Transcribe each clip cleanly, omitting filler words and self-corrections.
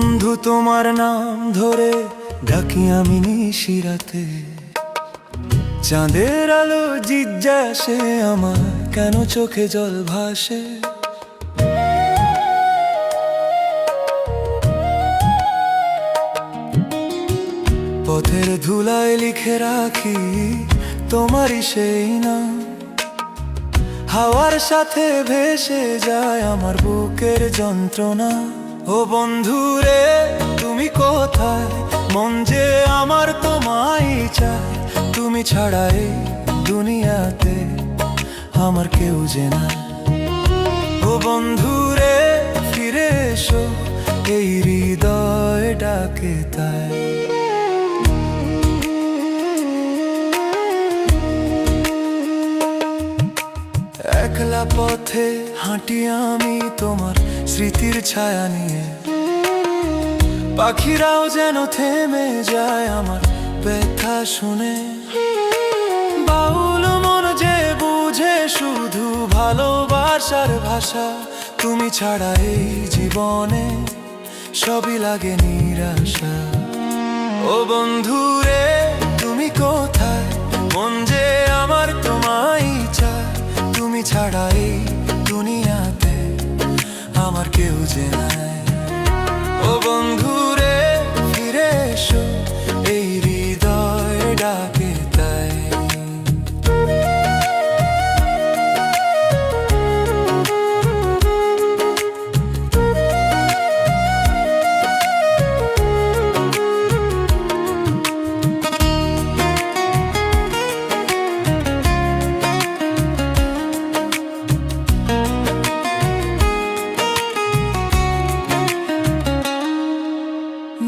বন্ধু তোমার নাম ধরে ডাকি আমি নিশিরাতে, চাঁদের আলো জিজ্ঞাসে আমার কেন চোখে জল ভাসে। পথের ধুলায় লিখে রাখি তোমারই সেই নাম, হাওয়ার সাথে ভেসে যায় আমার বুকের যন্ত্রণা। ও বন্ধু রে তুমি কোথায়, মন যে আমার তোমায় চায়, তুমি ছাড়া এই দুনিয়াতে আমার কেউ যে নাই। ও বন্ধু রে ফিরে এসো, এই হৃদয় ডাকে তাই। একলা পথে হাঁটি আমি তোমার স্মৃতির ছায়া নিয়ে, পাখিরাও যেন থেমে যায় আমার ব্যথা শুনে। বাউল মন যে বুঝে শুধু ভালোবাসার ভাষা, তুমি ছাড়া এই জীবনে সবই লাগে নিরাশা। ও বন্ধু রে তুমি কোথায়, মন যে আমার তোমায় চায়, তুমি ছাড়া এই দুনিয়াতে আমার কেউ যে নাই। ও বন্ধু রে ফিরে এসো, এই হৃদয় ডাকে তাই।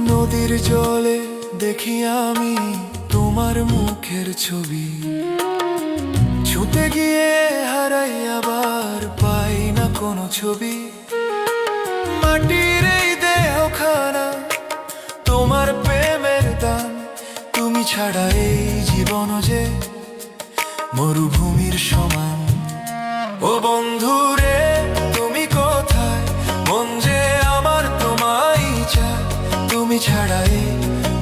নদীর জলে দেখি আমি তোমার মুখের ছবি, ছুটে গিয়ে হারাই আবার পাই না কোনো ছবি। মাটির এই দেহখানা তোমার প্রেমের দান, তুমি ছাড়া এই জীবন যে মরুভূমির সমান। ও বন্ধু রে তুমি কোথায়, মন যে আমার তোমায় চায়, তুমি ছাড়া এই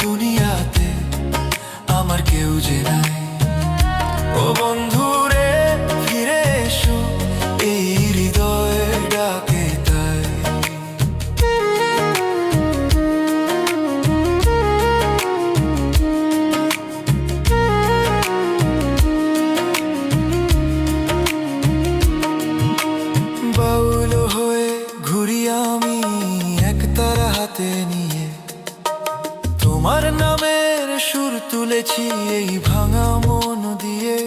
দুনিয়াতে আমার কেউ যে নাই। ও বন্ধু রে ফিরে এসো, এই হৃদয় ডাকে তাই। বাউল হয়ে ঘুরি আমি একতারা হাতে নিয়ে, তোমার নামের সুর তুলেছি এই ভাঙা মন দিয়ে।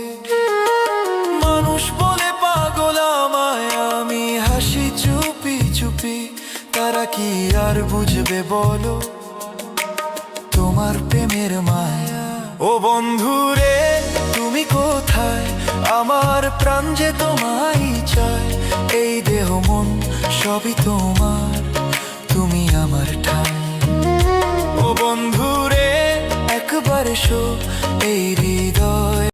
মানুষ বলে পাগল আমায়, আমি হাসি চুপি চুপি, তারা কি আর বুঝবে বলো তোমার প্রেমের মায়া। ও বন্ধু রে তুমি কোথায়, আমার প্রাণ যে তোমায় চায়, এই দেহ মন সবই তোমার, তুমি আমার ঠাই। ও বন্ধু রে একবার এসো, এই হৃদয়